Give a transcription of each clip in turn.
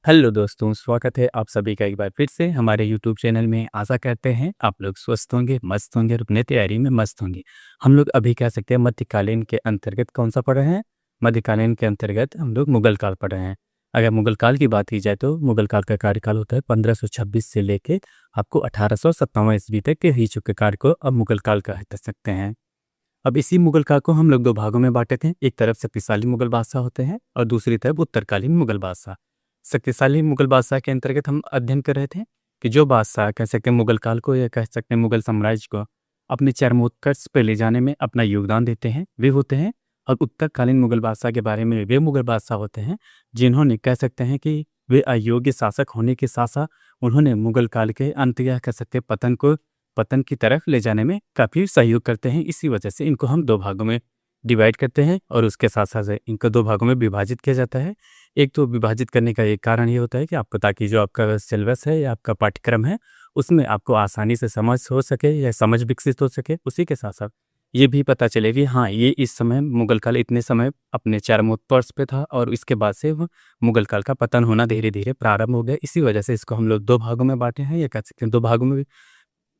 Hello दोस्तों, स्वागत है आप सभी का एक बार फिर से हमारे यूट्यूब चैनल में। आशा करते हैं आप लोग स्वस्थ होंगे, मस्त होंगे और अपने तैयारी में मस्त होंगे। हम लोग अभी कह सकते हैं मध्यकालीन के अंतर्गत कौन सा पढ़ रहे हैं? मध्यकालीन के अंतर्गत हम लोग मुगल काल पढ़ रहे हैं। अगर मुगल काल की बात की जाए तो मुगल काल का कार्यकाल होता है 1526 से लेके आपको 1857 ईस्वी तक के ही चुके कार्य को अब मुगल काल कह सकते हैं। अब इसी मुगल काल को हम लोग दो भागों में बांटे थे। एक तरफ शक्तिशाली मुगल बादशाह होते हैं और दूसरी तरफ उत्तरकालीन मुगल बादशाह। शक्तिशाली मुगल बादशाह के अंतर्गत हम अध्ययन कर रहे थे कि जो बादशाह कह सकते हैं मुगल काल को या कह सकते हैं मुगल साम्राज्य को अपने चरमोत्कर्ष पे ले जाने में अपना योगदान देते हैं, वे होते हैं। और उत्तरकालीन मुगल बादशाह के बारे में वे मुगल बादशाह होते हैं जिन्होंने कह सकते हैं कि वे अयोग्य शासक होने के साथ साथ उन्होंने मुगल काल के अंत या कह सकते हैं पतन की तरफ ले जाने में काफ़ी सहयोग करते हैं। इसी वजह से इनको हम दो भागों में डिवाइड करते हैं और उसके साथ साथ इनको दो भागों में विभाजित किया जाता है। एक तो विभाजित करने का एक कारण ये होता है कि आपको ताकि जो आपका सिलेबस है या आपका पाठ्यक्रम है उसमें आपको आसानी से समझ हो सके या समझ विकसित हो सके। उसी के साथ साथ ये भी पता चले कि हाँ, ये इस समय मुगल काल इतने समय अपने चरमोत्कर्ष पे था और इसके बाद से वो मुगल काल का पतन होना धीरे धीरे प्रारंभ हो गया। इसी वजह से इसको हम लोग दो भागों में बांटे हैं या कह सकते हैं दो भागों में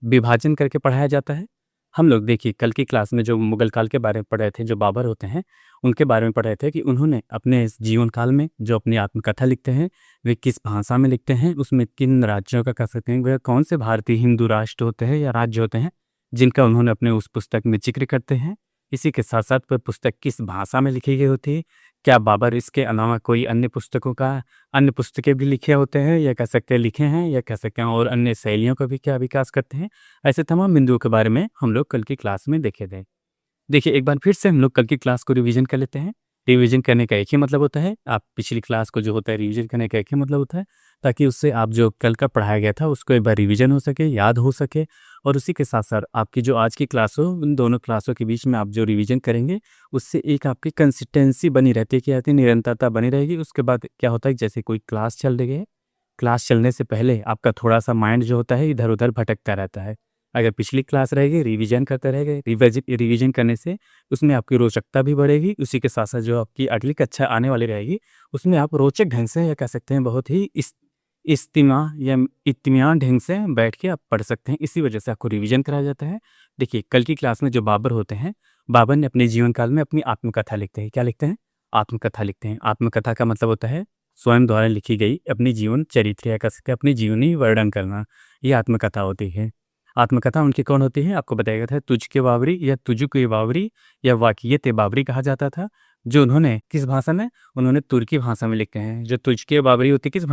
विभाजन करके पढ़ाया जाता है। हम लोग देखिए कल की क्लास में जो मुगल काल के बारे में पढ़ रहे थे, जो बाबर होते हैं उनके बारे में पढ़ रहे थे कि उन्होंने अपने इस जीवन काल में जो अपनी आत्मकथा लिखते हैं वे किस भाषा में लिखते हैं, उसमें किन राज्यों का कह सकते हैं वह कौन से भारतीय हिंदू राष्ट्र होते हैं या राज्य होते हैं जिनका उन्होंने अपने उस पुस्तक में जिक्र करते हैं। इसी के साथ साथ वह पुस्तक किस भाषा में लिखी गई होती है, क्या बाबर इसके अलावा कोई अन्य पुस्तकें भी लिखे होते हैं या कह सकते हैं लिखे हैं या कह सकते हैं और अन्य शैलियों का भी क्या विकास करते हैं। ऐसे तमाम बिंदुओं के बारे में हम लोग कल की क्लास में देखे थे। देखिए एक बार फिर से हम लोग कल की क्लास को रिवीजन कर लेते हैं। रिवीजन करने का एक ही मतलब होता है, आप पिछली क्लास को जो होता है रिवीजन करने का एक ही मतलब होता है ताकि उससे आप जो कल का पढ़ाया गया था उसको एक बार रिवीजन हो सके, याद हो सके। और उसी के साथ साथ आपकी जो आज की क्लास हो उन दोनों क्लासों के बीच में आप जो रिवीजन करेंगे उससे एक आपकी कंसिस्टेंसी बनी रहती है, क्या आती है निरंतरता बनी रहेगी। उसके बाद क्या होता है जैसे कोई क्लास चल रही है, क्लास चलने से पहले आपका थोड़ा-सा माइंड जो होता है इधर-उधर भटकता रहता है। अगर पिछली क्लास रहेगी, रिवीजन करते रहेंगे, रिवीजन करने से उसमें आपकी रोचकता भी बढ़ेगी। उसी के साथ-साथ जो आपकी अगली कक्षा आने वाली रहेगी, उसमें आप रोचक ढंग से या कह सकते हैं बहुत ही इत्मीनान ढंग से बैठ के आप पढ़ सकते हैं। इसी वजह से आपको रिवीजन कराया जाता है। देखिए, कल की क्लास में जो बाबर होते हैं, बाबर ने अपने जीवन काल में अपनी आत्मकथा लिखते हैं। क्या लिखते हैं? आत्मकथा लिखते हैं। आत्मकथा का मतलब होता है स्वयं द्वारा लिखी गई अपनी जीवन चरित्र या कह सकते हैं अपनी जीवनी वर्णन करना, ये आत्मकथा होती है। आत्मकथा उनकी कौन होती है? आपको बताया गया था तुझ के बावरी या तुझु के बावरी या वाक़ियत बाबरी कहा जाता था, जो उन्होंने किस भाषा में? उन्होंने तुर्की भाषा में लिखते हैं। जो तुझ के बावरी होती है किस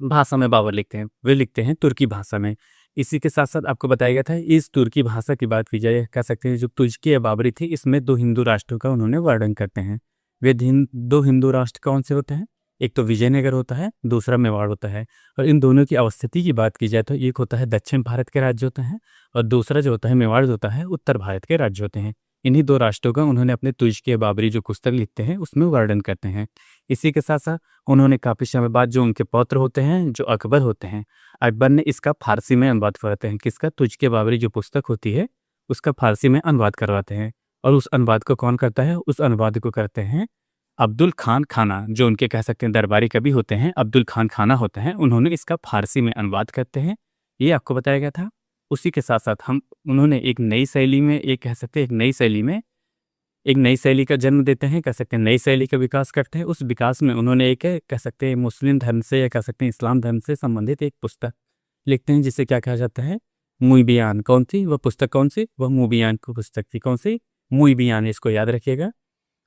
भाषा में बाबर लिखते हैं? वे लिखते हैं तुर्की भाषा में। इसी के साथ-साथ आपको बताया गया था इस तुर्की भाषा की बात की जाए कह सकते हैं जो तुझ की या बाबरी थी इसमें 2 हिंदू राष्ट्रों का उन्होंने वर्णन करते हैं। वे 2 हिंदू राष्ट्र कौन से होते हैं? एक तो विजयनगर होता है, दूसरा मेवाड़ होता है। और इन दोनों की अवस्थिति की बात की जाए तो एक होता है दक्षिण भारत के राज्य होते हैं और दूसरा जो होता है मेवाड़ होता है उत्तर भारत के राज्य होते हैं। इन्हीं 2 राष्ट्रों का उन्होंने अपने तुझ के बाबरी जो पुस्तक लिखते हैं उसमें वर्णन करते हैं। इसी के साथ-साथ उन्होंने काफ़ी समय बाद जो उनके पौत्र होते हैं, जो अकबर होते हैं, अकबर ने इसका फ़ारसी में अनुवाद करवाते हैं। किसका? तुझ के बाबरी जो पुस्तक होती है, उसका फ़ारसी में अनुवाद करवाते हैं। और उस अनुवाद को कौन करता है? उस अनुवाद को करते हैं अब्दुल खान खाना, जो उनके कह सकते हैं दरबारी कवि होते हैं, अब्दुल खान खाना होते हैं। उन्होंने इसका फ़ारसी में अनुवाद करते हैं, ये आपको बताया गया था। उसी के साथ-साथ हम उन्होंने एक नई शैली में एक कह सकते हैं एक नई शैली का जन्म देते हैं, कह सकते हैं नई शैली का विकास करते हैं। उस विकास में उन्होंने एक कह सकते हैं मुस्लिम धर्म से या कह सकते हैं इस्लाम धर्म से संबंधित एक पुस्तक लिखते हैं जिसे क्या कहा जाता है? मुइबियान। कौन सी? वह पुस्तक कौन सी? वह मुइबियान की पुस्तक थी। कौन सी? मुइबियान, इसको याद रखिएगा।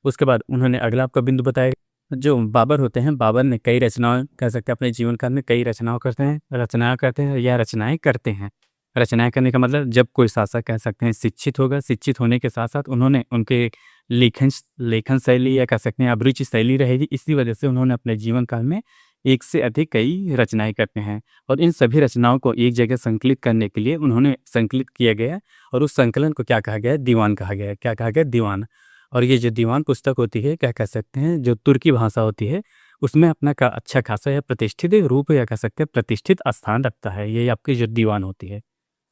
उसके बाद उन्होंने अगला आपका बिंदु बताया, जो बाबर होते हैं, बाबर ने कई रचनाएँ कह सकते हैं अपने जीवन काल में कई रचनाएँ करते हैं या रचनाएँ करते हैं। रचनाएँ करने का मतलब जब कोई शासक कह सकते हैं शिक्षित होगा, शिक्षित होने के साथ-साथ उन्होंने उनके लेखन शैली या कह सकते हैं अभिरुचि शैली रहेगी। इसी वजह से उन्होंने अपने जीवन काल में एक से अधिक कई रचनाएँ करते हैं और इन सभी रचनाओं को एक जगह संकलित करने के लिए उन्होंने संकलित किया गया और उस संकलन को क्या कहा गया है? दीवान कहा गया है। क्या कहा गया? दीवान। और ये जो दीवान पुस्तक होती है, क्या कह सकते हैं, जो तुर्की भाषा होती है, उसमें अपना का अच्छा खासा या प्रतिष्ठित रूप या कह सकते हैं प्रतिष्ठित स्थान रखता है। ये आपकी जो दीवान होती है।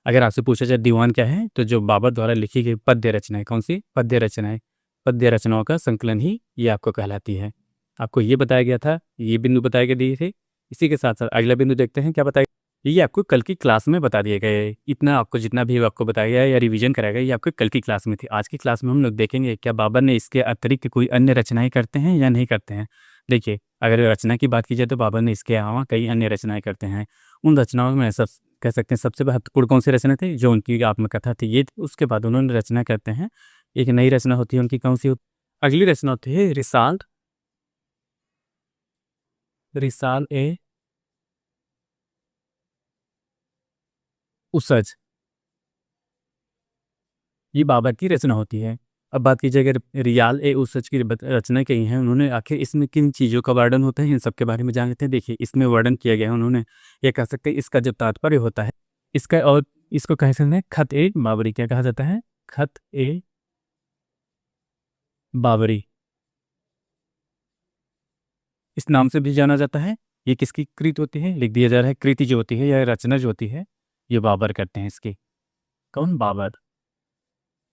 अगर आपसे पूछा जाए दीवान क्या है, तो जो बाबर द्वारा लिखी गई पद्य रचनाएँ, कौन सी? पद्य रचनाएँ। पद्य रचनाओं का संकलन ही ये आपको कहलाती है। आपको ये बताया गया था, ये बिंदु बताए गए दिए थे। इसी के साथ-साथ अगला बिंदु देखते हैं क्या बताया, ये आपको कल की क्लास में बता दिए गए। इतना आपको जितना भी आपको बताया गया है या रिवीजन कराया गया, ये आपको कल की क्लास में थी। आज की क्लास में हम लोग देखेंगे क्या बाबर ने इसके अतिरिक्त कोई अन्य रचनाएँ करते हैं या नहीं करते हैं। देखिए, अगर रचना की बात की जाए तो बाबर ने इसके अलावा कई अन्य रचनाएँ करते हैं। उन रचनाओं में सब कह सकते हैं सबसे महत्वपूर्ण कौन-सी रचना थी? जो उनकी आत्मकथा थी ये थी। उसके बाद उन्होंने रचना करते हैं, एक नई रचना होती है उनकी कौन-सी अगली रचना होती है रिसाल रिसाल ए उसज। ये बाबर की रचना होती है। अब बात कीजिए अगर रियाल ए उसज की रचना कही है उन्होंने, आखिर इसमें किन चीज़ों का वर्णन होता है, इन सब के बारे में जान लेते हैं। देखिए, इसमें वर्णन किया गया है उन्होंने, ये कह सकते हैं इसका जब तात्पर्य होता है, इसका और इसको कह सकते हैं खत ए बाबरी। क्या कहा जाता है? खत ए बाबरी, इस नाम से भी जाना जाता है। ये किसकी कृत होती है? लिख दिया जा रहा है, कृति जो होती है या रचना जो होती है, ये बाबर करते हैं इसकी। कौन? बाबर।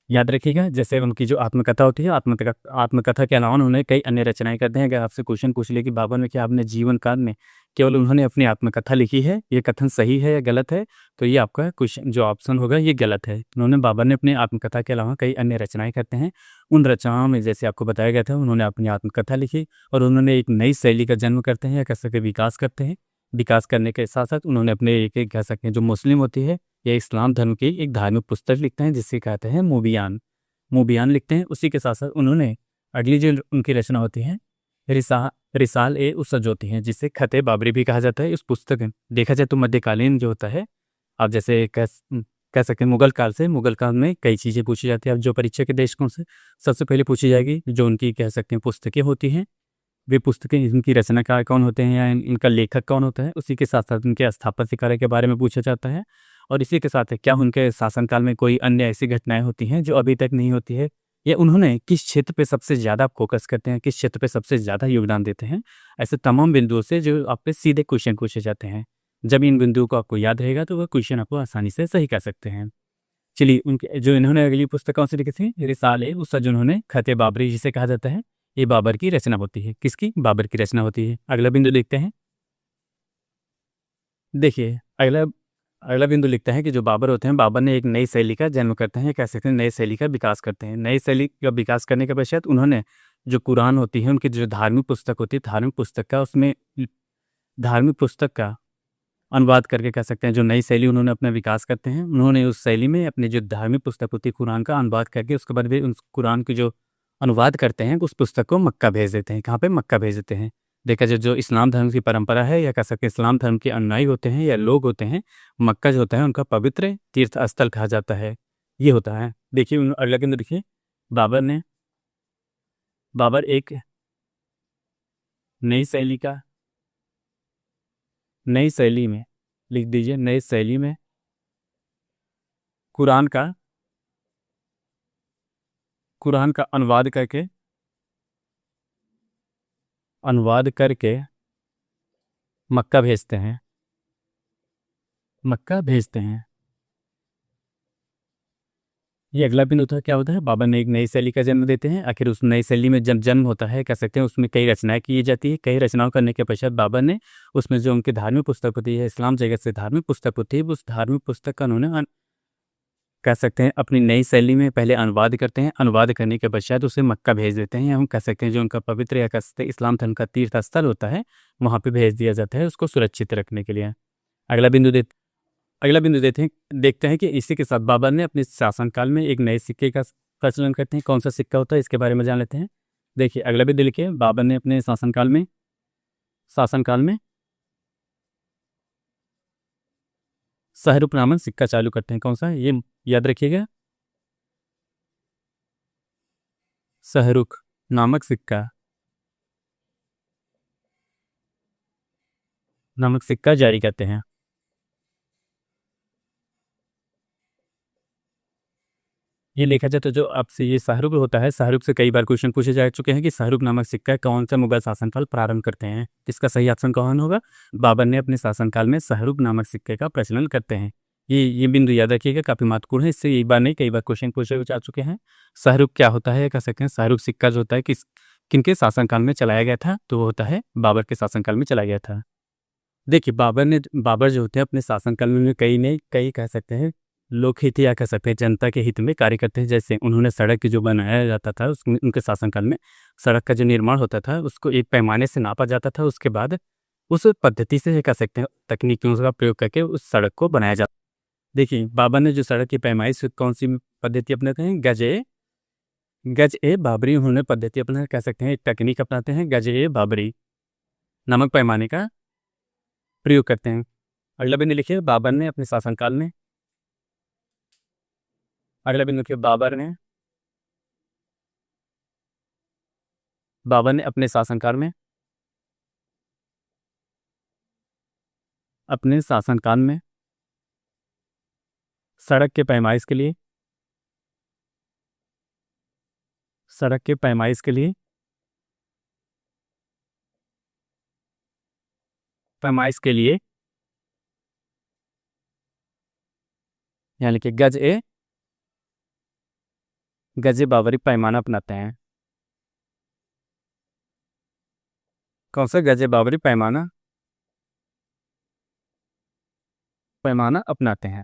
याद रखिएगा, जैसे उनकी जो आत्मकथा होती है, आत्मकथा के अलावा उन्होंने कई अन्य रचनाएँ करते हैं। अगर आपसे क्वेश्चन पूछ ले कि बाबर में क्या आपने जीवन काल में केवल उन्होंने अपनी आत्मकथा लिखी है, ये कथन सही है या गलत है? तो ये आपका क्वेश्चन जो ऑप्शन होगा ये गलत है। उन्होंने बाबर ने अपनी आत्मकथा के अलावा कई अन्य रचनाएँ करते हैं। उन रचनाओं में जैसे आपको बताया गया था उन्होंने अपनी आत्मकथा लिखी और उन्होंने एक नई शैली का जन्म करते हैं या कह सकते हैं विकास करते हैं। विकास करने के साथ-साथ उन्होंने अपने एक-एक कह सकते हैं जो मुस्लिम होती है या इस्लाम धर्म की एक धार्मिक पुस्तक लिखते हैं जिसे कहते हैं मूबियान। मूबियान लिखते हैं। उसी के साथ-साथ उन्होंने अगली जो उनकी रचना होती है रिसाल ए उसज होती है, जिसे खत-ए बाबरी भी कहा जाता है। इस पुस्तक में देखा जाए तो मध्यकालीन जो होता है, आप जैसे कह सकते हैं मुगल काल में कई चीज़ें पूछी जाती है। अब जो परीक्षा के दृष्टिकोण से सबसे पहले पूछी जाएगी जो उनकी कह सकते हैं पुस्तकें होती हैं, वे पुस्तकें इनकी रचनाकार कौन होते हैं या इनका लेखक कौन होता है। उसी के साथ-साथ उनके स्थापत्य कार्य के बारे में पूछा जाता है और इसी के साथ क्या उनके शासनकाल में कोई अन्य ऐसी घटनाएँ होती हैं जो अभी तक नहीं होती है, या उन्होंने किस क्षेत्र पे सबसे ज़्यादा फ़ोकस करते हैं, किस क्षेत्र पे सबसे ज़्यादा योगदान देते हैं। ऐसे तमाम बिंदुओं से जो आप पे सीधे क्वेश्चन पूछे जाते हैं। जब इन बिंदुओं को आपको याद रहेगा तो वह क्वेश्चन आपको आसानी से सही कर सकते हैं। चलिए, उनके जो इन्होंने अगली पुस्तक कौन-सी लिखी थी? रिसाल-ए-उसज उन्होंने खत-ए-बाबरी जिसे कहा जाता है, ये बाबर की रचना होती है। किसकी? बाबर की रचना होती है। अगला बिंदु देखते हैं। देखिए, अगला अगला बिंदु लिखते हैं कि जो बाबर होते हैं, बाबर ने एक नई शैली का जन्म करते हैं, कह सकते हैं नई शैली का विकास करते हैं। नई शैली का विकास करने के पश्चात उन्होंने जो कुरान होती है, उनकी जो धार्मिक पुस्तक होती है, धार्मिक पुस्तक का अनुवाद करके कह सकते हैं जो नई शैली उन्होंने अपना विकास करते हैं। उन्होंने उस शैली में अपनी जो धार्मिक पुस्तक होती है कुरान का अनुवाद करके उसके बाद वे उस कुरान की जो अनुवाद करते हैं उस पुस्तक को मक्का भेज देते हैं। कहाँ पे? मक्का भेज देते हैं। देखा जाए जो इस्लाम धर्म की परंपरा है या कह सकते हैं इस्लाम धर्म के अनुयायी होते हैं या लोग होते हैं, मक्का जो होता है उनका पवित्र तीर्थ स्थल कहा जाता है। ये होता है। देखिए अगला बिंदु देखिए, बाबर ने बाबर एक नई शैली का नई शैली में लिख दीजिए, नई शैली में कुरान का अनुवाद करके मक्का भेजते हैं। मक्का भेजते हैं। ये अगला बिंदु था, क्या होता है? बाबर ने एक नई शैली का जन्म देते हैं। आखिर उस नई शैली में जब जन्म होता है, कह सकते हैं उसमें कई रचनाएँ की जाती है। कई रचनाओं करने के पश्चात बाबर ने उसमें जो उनकी धार्मिक पुस्तक होती है, इस्लाम जगत से धार्मिक पुस्तक होती है, उस धार्मिक पुस्तक का उन्होंने कह सकते हैं अपनी नई शैली में पहले अनुवाद करते हैं। अनुवाद करने के पश्चात उसे मक्का भेज देते हैं। हम कह सकते हैं जो उनका पवित्र या कह सकते हैं इस्लाम धर्म का तीर्थ स्थल होता है, वहाँ पे भेज दिया जाता है उसको सुरक्षित रखने के लिए। अगला बिंदु दे अगला बिंदु देते हैं देखते हैं कि इसी के साथ बाबर ने अपने शासनकाल में एक नए सिक्के का प्रचलन करते हैं। कौन-सा सिक्का होता है इसके बारे में जान लेते हैं। देखिए, अगला बिंदु लिखिए, बाबर ने अपने शासनकाल में शाहरुख नामक सिक्का चालू करते हैं। कौन-सा? ये याद रखिएगा, शाहरुख नामक सिक्का जारी करते हैं। ये देखा जाए तो जो आपसे ये शाहरुख होता है, शाहरुख से कई बार क्वेश्चन पूछे जा चुके हैं कि शाहरुख नामक सिक्का कौन-सा मुगल शासनकाल प्रारंभ करते हैं। इसका सही ऑप्शन कौन होगा? बाबर ने अपने शासनकाल में शाहरुख नामक सिक्के का प्रचलन करते हैं। ये बिंदु याद रखिएगा, काफ़ी महत्वपूर्ण है। इससे एक बार नहीं कई बार क्वेश्चन पूछे जा चुके हैं। शाहरुख क्या होता है? कह सकते हैं शाहरुख सिक्का जो होता है किनके शासनकाल में चलाया गया था? तो वो होता है बाबर के शासनकाल में चलाया गया था। देखिए, बाबर जो होते हैं अपने शासनकाल में कई कह सकते हैं लोकहित या कह सकते हैं जनता के हित में कार्य करते हैं। जैसे उन्होंने सड़क जो बनाया जाता था उसमें उनके शासनकाल में सड़क का जो निर्माण होता था उसको एक पैमाने से नापा जाता था। उसके बाद उस पद्धति से कह सकते हैं तकनीकों का प्रयोग करके उस सड़क को बनाया जाता। देखिए, बाबर ने जो सड़क की पैमाइश कौन सी पद्धति अपनाते हैं? गज ए बाबरी उन्होंने पद्धति अपना कह सकते हैं एक तकनीक अपनाते हैं, गज ए बाबरी नामक पैमाने का प्रयोग करते हैं। अगला बिंदु लिखिए, बाबर ने अपने शासनकाल में अगला बिंदु लिखिए, बाबर ने अपने शासनकाल में सड़क के पैमाइश के लिए यानी कि गज ए बाबरी पैमाना अपनाते हैं। कौन सा? गज ए बाबरी पैमाना अपनाते हैं।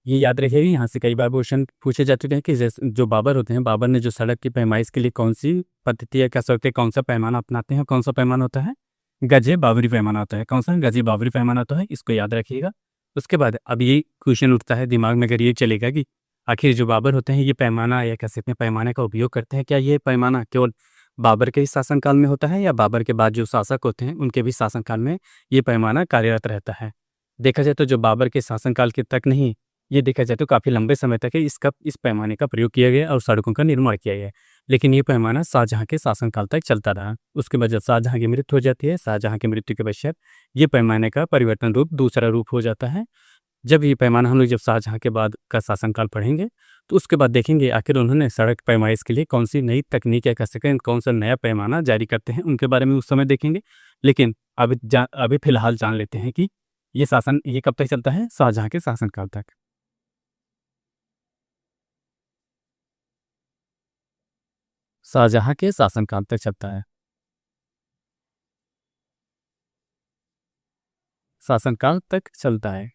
ये याद रखिएगा, यहाँ से कई बार क्वेश्चन पूछे जा चुके हैं कि जैसे जो बाबर होते हैं, बाबर ने जो सड़क की पैमाइश के लिए कौन सी पद्धति या कह सकते हैं कौन सा पैमाना अपनाते हैं? कौन सा पैमाना होता है? गजे बाबरी पैमाना होता है। कौन सा? गजे बाबरी पैमाना होता है, इसको याद रखिएगा। उसके बाद अब ये क्वेश्चन उठता है दिमाग में, अगर ये चलेगा कि आखिर जो बाबर होते हैं ये पैमाना या कह सकते हैं पैमाने का उपयोग करते हैं, क्या ये पैमाना केवल बाबर के ही शासनकाल में होता है या बाबर के बाद जो शासक होते हैं उनके भी शासनकाल में ये पैमाना कार्यरत रहता है? देखा जाए तो जो बाबर के शासनकाल के तक नहीं, ये देखा जाए तो काफ़ी लंबे समय तक इस पैमाने का प्रयोग किया गया और सड़कों का निर्माण किया गया। लेकिन ये पैमाना शाहजहाँ के शासनकाल तक चलता रहा। उसके बाद जब शाहजहाँ की मृत्यु हो जाती है, शाहजहाँ की मृत्यु के पश्चात ये पैमाने का परिवर्तन रूप दूसरा रूप हो जाता है। जब ये पैमाना हम लोग जब शाहजहाँ के बाद का शासनकाल पढ़ेंगे तो उसके बाद देखेंगे आखिर उन्होंने सड़क पैमाइश के लिए कौन सी नई तकनीक या कह सकें कौन सा नया पैमाना जारी करते हैं, उनके बारे में उस समय देखेंगे। लेकिन अभी फिलहाल जान लेते हैं कि ये कब तक चलता है? शाहजहाँ के शासनकाल तक। शाहजहाँ के शासनकाल तक चलता है। शासनकाल तक चलता है।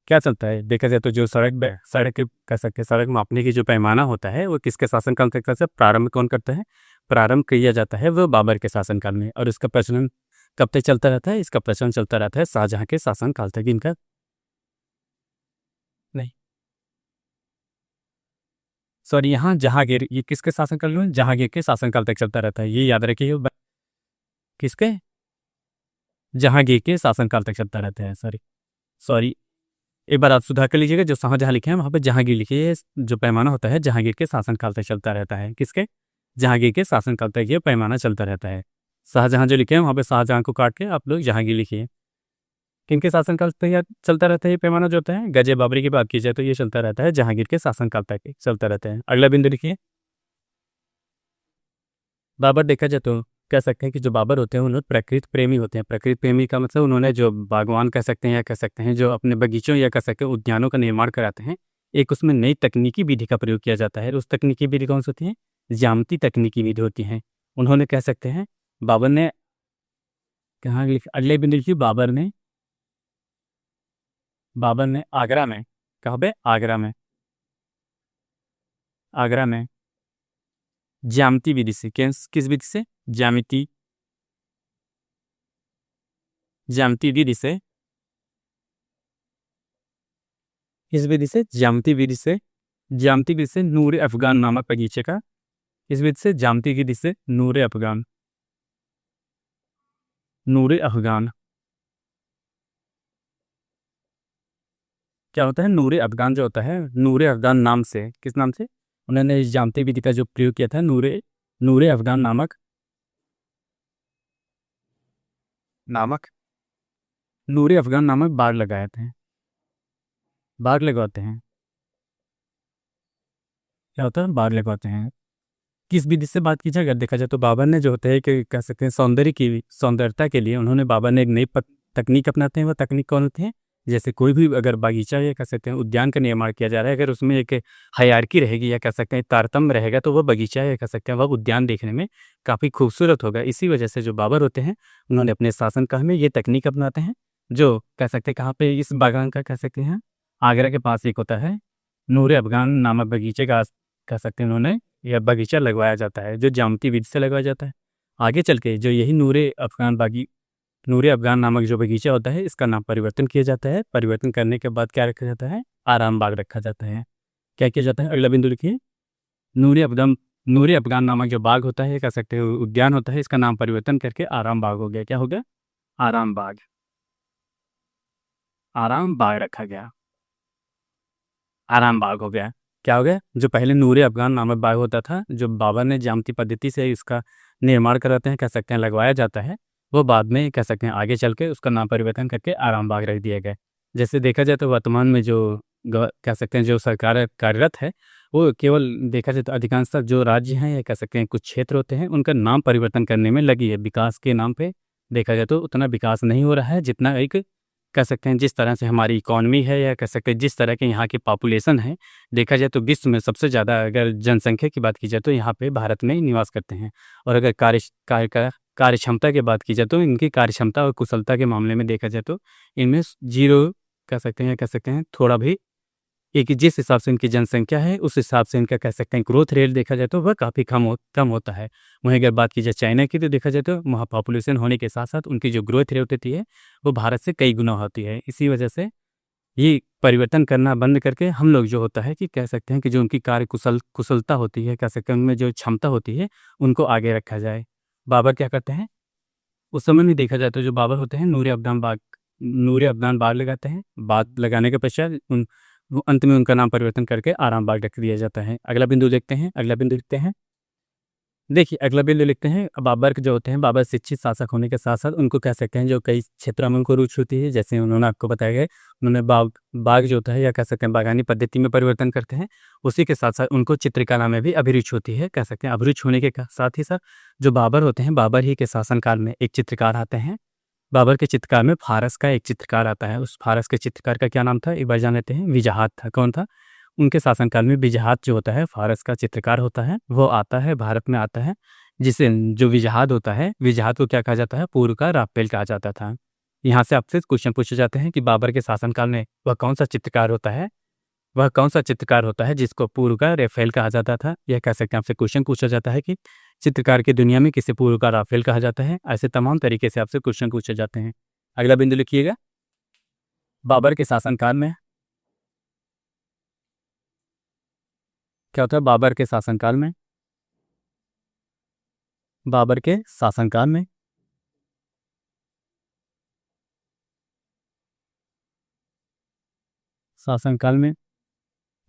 क्या चलता है? देखा जाए तो जो कह सकते हैं सड़क मापने की जो पैमाना होता है वो किसके शासनकाल तक चलता है? प्रारंभ कौन करता है? प्रारंभ किया जाता है वो बाबर के शासनकाल में। और इसका प्रचलन कब तक चलता रहता है? इसका प्रचलन चलता रहता है शाहजहाँ के शासनकाल तक। इनका नहीं, सॉरी, यहाँ जहांगीर, ये किसके शासनकाल में? जहांगीर के शासनकाल तक चलता रहता है, ये याद रखिए। किसके? जहांगीर के शासनकाल तक चलता रहता है। सॉरी, एक बार आप सुधार कर लीजिएगा, जो शाहजहाँ लिखे हैं वहाँ पे जहांगीर लिखिए। जो पैमाना होता है जहांगीर के शासनकाल तक चलता रहता है। किसके? जहांगीर के शासनकाल तक ये पैमाना चलता रहता है। शाहजहाँ जो लिखे हैं वहाँ पे शाहजहाँ को काट के आप लोग जहांगीर लिखिए। किनके शासनकाल तक यह चलता रहता है ये पैमाना जो होता है? गजे बाबरी की बात की जाए तो ये चलता रहता है जहांगीर के शासनकाल तक चलता रहता है। अगला बिंदु लिखिए, बाबर। देखा जाए तो कह सकते हैं कि जो बाबर होते हैं उन्होंने प्रकृति प्रेमी होते हैं। प्रकृति प्रेमी का मतलब उन्होंने जो बागवान कह सकते हैं या कह सकते हैं जो अपने बगीचों या कह सकते हैं उद्यानों का निर्माण कराते हैं, एक उसमें नई तकनीकी विधि का प्रयोग किया जाता है। उस तकनीकी विधि कौन सी होती है? ज्यामिति तकनीकी विधि होती है। उन्होंने कह सकते हैं बाबर ने कहाँ अगले बिंदु लिखिए, बाबर ने आगरा में, कहाँ पे? आगरा में ज्यामिति विधि से, किस विधि से? ज्यामिति विधि से, इस विधि से ज्यामिति विधि से नूर अफगान नामक बगीचे का, इस विधि से ज्यामिति विधि से नूर अफगान क्या होता है? नूर अफगान जो होता है, नूर अफगान नाम से, किस नाम से उन्होंने ज्यामिति विधि का जो प्रयोग किया था? नूर अफगान नामक नूर अफगान नामक बाग लगाए थे। बाग लगवाते हैं। क्या होता है? बाग लगवाते हैं। किस विधि से बात की जाए अगर देखा जाए तो बाबर ने जो होता है कि कह सकते हैं सौंदर्यता के लिए उन्होंने बाबर ने एक नई तकनीक अपनाते हैं। वह तकनीक कौन होती है? जैसे कोई भी अगर बागीचा या कह सकते हैं उद्यान का निर्माण किया जा रहा है, अगर उसमें एक हायरार्की रहेगी या कह सकते हैं तारतम्य रहेगा, तो वह बगीचा या कह सकते हैं वह उद्यान देखने में काफ़ी खूबसूरत होगा। इसी वजह से जो बाबर होते हैं, उन्होंने अपने शासनकाल में ये तकनीक अपनाते हैं, जो कह सकते हैं कहाँ पे इस बागान का कह सकते हैं, आगरा के पास एक होता है नूर अफ़गान नामक बगीचे का कह सकते हैं उन्होंने यह बगीचा लगवाया जाता है, जो ज्यामिति विधि से लगवाया जाता है। आगे चल के जो यही नूर अफ़गान नामक जो बगीचा होता है, इसका नाम परिवर्तन किया जाता है। परिवर्तन करने के बाद क्या रखा जाता है? आराम बाग रखा जाता है। क्या किया जाता है? अगला बिंदु लिखिए। नूर अफ़गान नामक जो बाग होता है, कह सकते हैं उद्यान होता है, इसका नाम परिवर्तन करके आराम बाग हो गया। क्या हो गया? आराम बाग। आराम बाग रखा गया। आराम बाग हो गया। क्या हो गया? जो पहले नूर अफ़गान नामक बाग होता था, जो बाबर ने ज्यामिति पद्धति से इसका निर्माण कराते हैं, कह सकते हैं लगवाया जाता है, वो बाद में कह सकते हैं आगे चल के उसका नाम परिवर्तन करके आराम बाग रख दिया गया। जैसे देखा जाए तो वर्तमान में जो कह सकते हैं जो सरकार कार्यरत है, वो केवल देखा जाए तो अधिकांशतः जो राज्य हैं या कह सकते हैं कुछ क्षेत्र होते हैं, उनका नाम परिवर्तन करने में लगी है। विकास के नाम पे देखा जाए तो उतना विकास नहीं हो रहा है, जितना एक कह सकते हैं जिस तरह से हमारी इकॉनमी है या कह सकते हैं जिस तरह के यहाँ की पॉपुलेशन है, देखा जाए तो विश्व में सबसे ज़्यादा अगर जनसंख्या की बात की जाए तो यहाँ पे भारत में ही निवास करते हैं। और अगर कार्यक्षमता की बात की जाए तो इनकी कार्यक्षमता और कुशलता के मामले में देखा जाए तो इनमें ज़ीरो कह सकते हैं थोड़ा भी एक जिस हिसाब से इनकी जनसंख्या है, उस हिसाब से इनका कह सकते हैं ग्रोथ रेट देखा जाए तो वह काफ़ी कम होता है। वहीं अगर बात की जाए चाइना की, तो देखा जाए तो वहाँ पॉपुलेशन होने के साथ-साथ उनकी जो ग्रोथ रेट होती है, वो भारत से कई गुना होती है। इसी वजह से ये परिवर्तन करना बंद करके हम लोग जो होता है कि कह सकते हैं कि जो उनकी कुशलता होती है, कह सकते हैं उनमें जो क्षमता होती है, उनको आगे रखा जाए। बाबर क्या करते हैं? उस समय में देखा जाए तो जो बाबर होते हैं नूर अफ़गान बाग लगाते हैं। बाग लगाने के पश्चात वो अंत में उनका नाम परिवर्तन करके आराम बाग रख दिया जाता है। अगला बिंदु देखते हैं। अगला बिंदु लिखते हैं। देखिए, अगला बिंदु लिखते हैं। बाबर के जो होते हैं, बाबर शिक्षित शासक होने के साथ-साथ उनको कह सकते हैं जो कई क्षेत्रों में उनको रुचि होती है। जैसे उन्होंने आपको बताया गया, उन्होंने बाग जो होता है या कह सकते हैं बागानी पद्धति में परिवर्तन करते हैं। उसी के साथ-साथ उनको चित्रकला में भी अभिरुचि होती है। कह सकते हैं अभिरुचि होने के साथ ही साथ जो बाबर होते हैं, बाबर ही के शासनकाल में एक चित्रकार आते हैं। बाबर के चित्रकार में फ़ारस का एक चित्रकार आता है। उस फ़ारस के चित्रकार का क्या नाम था? एक बार जान लेते हैं। विजाहत था। कौन था? उनके शासनकाल में विजाहत जो होता है, फ़ारस का चित्रकार होता है, वो आता है, भारत में आता है। जिसे जो विजाहत होता है, विजाहत को क्या कहा जाता है? पूर्व का राफ़ेल कहा जाता था। यहाँ से आपसे क्वेश्चन पूछे जाते हैं कि बाबर के शासनकाल में वह कौन-सा चित्रकार होता है? वह कौन-सा चित्रकार होता है जिसको पूर्व का राफ़ेल कहा जाता था? यह कह सकते हैं आपसे क्वेश्चन पूछा जाता है कि चित्रकार की दुनिया में किसे पूर्व का राफ़ेल कहा जाता है? ऐसे तमाम तरीके से आपसे क्वेश्चन पूछे जाते हैं। अगला बिंदु लिखिएगा। बाबर के शासनकाल में क्या होता है? बाबर के शासनकाल में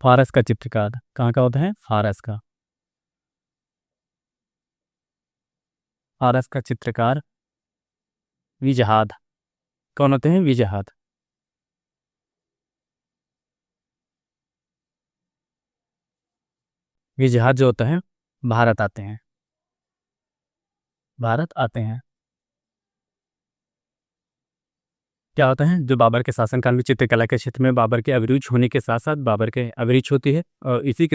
फ़ारस का चित्रकार कहाँ का होता है? फ़ारस का चित्रकार विजाहत। कौन होते हैं? विजाहत। विजाहत जो होता है भारत आते हैं। भारत आते हैं। क्या होता है? जो बाबर के शासनकाल में चित्रकला के क्षेत्र में बाबर के अभिरुचि होने के साथ-साथ बाबर के अभिरुचि होती है, और इसी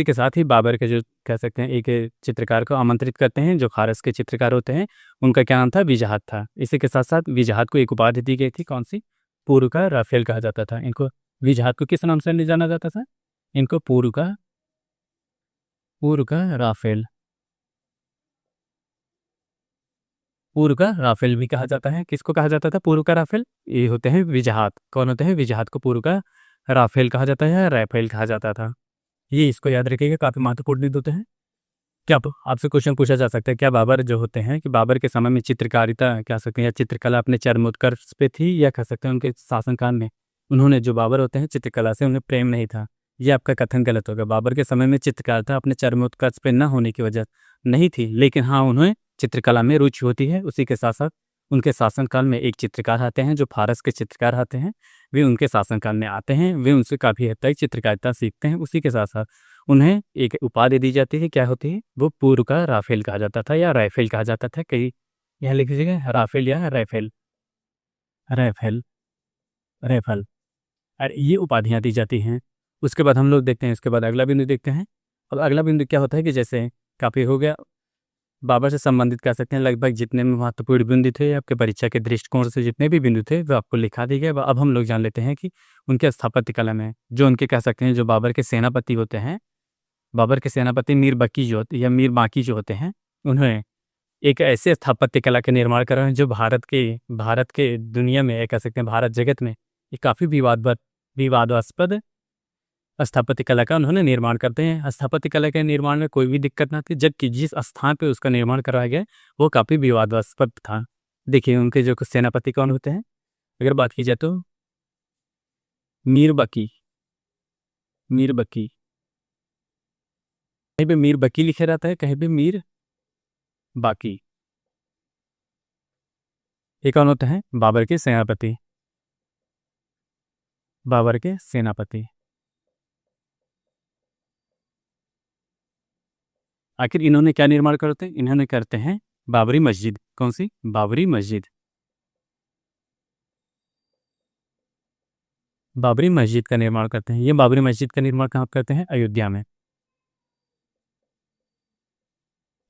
के साथ ही बाबर के जो कह सकते हैं एक चित्रकार को आमंत्रित करते हैं, जो फ़ारस के चित्रकार होते हैं, उनका क्या नाम था? विजाहत था। इसी के साथ-साथ विजाहत को एक उपाधि दी गई थी, कौन-सी? पूर्व का राफ़ेल कहा जाता था। इनको विजाहत को किस नाम से नहीं जाना जाता था? इनको पूर्व का राफ़ेल पूर्व का राफ़ेल भी कहा जाता है। किसको कहा जाता था पूर्व का राफ़ेल? ये होते हैं विजाहत। कौन होते हैं? विजाहत को पूर्व का राफ़ेल कहा जाता है या राफ़ेल कहा जाता था। ये इसको याद रखिएगा, काफ़ी महत्वपूर्ण बिंदु होते हैं। क्या आप आपसे क्वेश्चन पूछा जा सकता है, क्या बाबर जो होते हैं कि बाबर के समय में चित्रकारिता कह सकते हैं या चित्रकला अपने चरमोत्कर्ष पे थी, या कह सकते हैं उनके शासनकाल में उन्होंने जो बाबर होते हैं चित्रकला से उन्हें प्रेम नहीं था? ये आपका कथन गलत होगा। बाबर के समय में चित्रकारिता अपने चरमोत्कर्ष पे न होने की वजह नहीं थी, लेकिन हाँ, उन्हें चित्रकला में रुचि होती है। उसी के साथ-साथ उनके शासनकाल में एक चित्रकार आते हैं, जो फ़ारस के चित्रकार आते हैं, वे उनके शासनकाल में आते हैं। वे उनसे काफ़ी हद तक चित्रकारिता सीखते हैं। उसी के साथ-साथ उन्हें एक उपाधि दी जाती है, क्या होती है? वो पूर्व का राफ़ेल कहा जाता था या राइफ़ेल कहा जाता था। कई यहाँ लिख लीजिएगा, राफ़ेल या राइफ़ेल। राइफ़ेल। रेफल और ये उपाधियाँ दी जाती हैं। उसके बाद हम लोग देखते हैं, इसके बाद अगला बिंदु देखते हैं। और अगला बिंदु क्या होता है कि जैसे काफ़ी हो गया, बाबर से संबंधित कह सकते हैं लगभग जितने भी महत्वपूर्ण बिंदु थे आपके परीक्षा के दृष्टिकोण से, जितने भी बिंदु थे वो आपको लिखा दिए गए। अब हम लोग जान लेते हैं कि उनके स्थापत्य कला में जो उनके कह सकते हैं जो बाबर के सेनापति होते हैं, बाबर के सेनापति मीर बकी जो होते या मीर बाकी जो होते हैं, उन्होंने एक ऐसे स्थापत्य कला का निर्माण करा है जो भारत के दुनिया में कह सकते हैं भारत जगत में ये काफ़ी विवादास्पद स्थापत्य कला का उन्होंने निर्माण करते हैं। स्थापत्य कला के निर्माण में कोई भी दिक्कत ना थी, जबकि जिस स्थान पे उसका निर्माण कराया गया वो काफ़ी विवादास्पद था। देखिए उनके जो सेनापति कौन होते हैं, अगर बात की जाए तो मीर बकी, कहीं पे मीर बकी लिखा रहता है, कहीं पे मीर बाकी। ये कौन होते हैं, बाबर के सेनापति। आखिर इन्होंने क्या निर्माण करते हैं, इन्होंने करते हैं बाबरी मस्जिद। कौन सी, बाबरी मस्जिद। बाबरी मस्जिद का निर्माण करते हैं। ये बाबरी मस्जिद का निर्माण कहाँ करते हैं, अयोध्या में।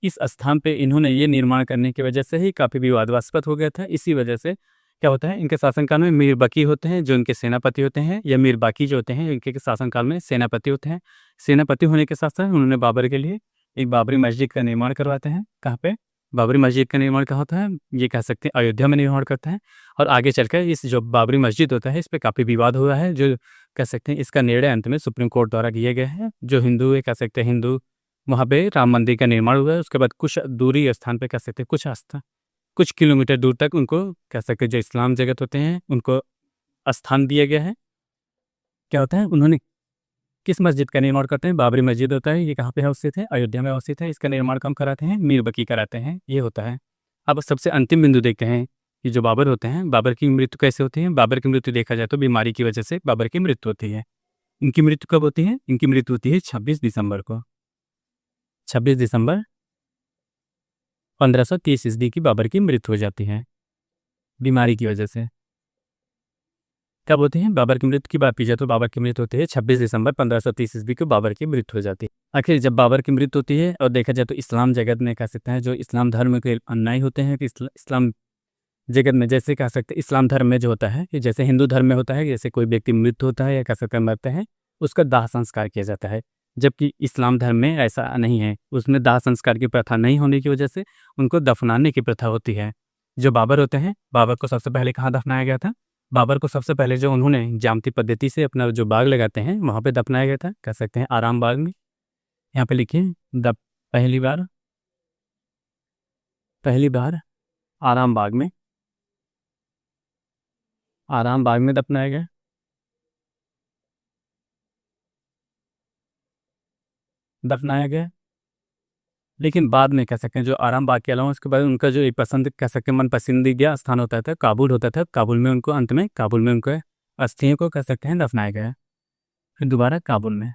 इस स्थान पे इन्होंने ये निर्माण करने की वजह से ही काफ़ी विवादास्पद हो गया था। इसी वजह से क्या होता है, इनके शासनकाल में मीर बकी होते हैं जो इनके सेनापति होते हैं, या मीर बाकी जो होते हैं इनके शासनकाल में सेनापति होते हैं। सेनापति होने के साथ साथ उन्होंने बाबर के लिए एक बाबरी मस्जिद का निर्माण करवाते हैं। कहाँ पे, बाबरी मस्जिद का निर्माण कहाँ होता है, ये कह सकते हैं अयोध्या में निर्माण करते हैं। और आगे चलकर इस जो बाबरी मस्जिद होता है इस पर काफ़ी विवाद हुआ है, जो कह सकते हैं इसका निर्णय अंत में सुप्रीम कोर्ट द्वारा किया गया है। जो हिंदू कह सकते हैं हिंदू, वहाँ पे राम मंदिर का निर्माण हुआ है। उसके बाद कुछ दूरी स्थान पे कह सकते हैं कुछ किलोमीटर दूर तक उनको कह सकते हैं जो इस्लाम जगत होते हैं उनको स्थान दिया गया है। क्या होता है, उन्होंने किस मस्जिद का निर्माण करते हैं, बाबरी मस्जिद होता है। ये कहाँ पे अवस्थित है, अयोध्या में अवस्थित है। इसका निर्माण कम कराते हैं, मीर बकी कराते हैं, ये होता है। अब सबसे अंतिम बिंदु देखते हैं कि जो बाबर होते हैं, बाबर की मृत्यु कैसे होती है। बाबर की मृत्यु देखा जाए तो बीमारी की वजह से बाबर की मृत्यु होती है। इनकी मृत्यु कब होती है, इनकी मृत्यु होती है 26 दिसंबर को। 26 दिसंबर 1530 ईस्वी की बाबर की मृत्यु हो जाती है बीमारी की वजह से। कब होती है, बाबर की मृत्यु की बात की जाए तो बाबर की मृत्यु होती है 26 दिसंबर 1530 ईस्वी को बाबर की मृत्यु हो जाती है। आखिर जब बाबर की मृत्यु होती है और देखा जाए तो इस्लाम जगत में कह सकते हैं जो इस्लाम धर्म के अनुयायी होते हैं कि इस्लाम जगत में जैसे कह सकते हैं इस्लाम धर्म में जो होता है कि जैसे हिंदू धर्म में होता है, जैसे कोई व्यक्ति मृत्यु होता है या कह सकते हैं मरते हैं उसका दाह संस्कार किया जाता है। जबकि इस्लाम धर्म में ऐसा नहीं है, उसमें दाह संस्कार की प्रथा नहीं होने की वजह से उनको दफनाने की प्रथा होती है। जो बाबर होते हैं, बाबर को सबसे पहले कहाँ दफनाया गया था, बाबर को सबसे पहले जो उन्होंने ज्यामिति पद्धति से अपना जो बाग लगाते हैं वहाँ पे दफनाया गया था, कह सकते हैं आराम बाग में। यहाँ पे लिखिए पहली बार आराम बाग में दफनाया गया। लेकिन बाद में कह सकते हैं जो आराम बाग के अलावा उसके बाद उनका जो एक पसंद कह सकते हैं मन पसंदीदा स्थान होता था काबुल होता था। काबुल में उनको अस्थियों को कह सकते हैं दफनाया गया। फिर दोबारा काबुल में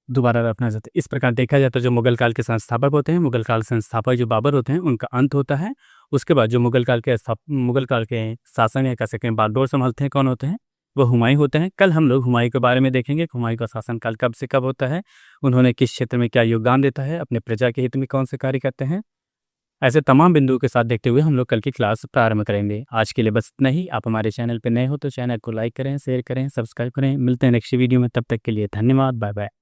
दोबारा दफनाया जाता है। इस प्रकार देखा जाए तो जो मुगल काल के संस्थापक होते हैं, मुगल काल संस्थापक जो बाबर होते हैं उनका अंत होता है। उसके बाद जो मुगल काल के शासन या कह सकते हैं बागडोर संभालते हैं, कौन होते हैं, वो हुमायूं होते हैं। कल हम लोग हुमायूं के बारे में देखेंगे, हुमायूं का शासनकाल कब से कब होता है, उन्होंने किस क्षेत्र में क्या योगदान देता है, अपने प्रजा के हित में कौन से कार्य करते हैं। ऐसे तमाम बिंदुओं के साथ देखते हुए हम लोग कल की क्लास प्रारंभ करेंगे। आज के लिए बस इतना ही। आप हमारे चैनल पर नए हो तो चैनल को लाइक करें, शेयर करें, सब्सक्राइब करें। मिलते हैं नेक्स्ट वीडियो में, तब तक के लिए धन्यवाद, बाय बाय।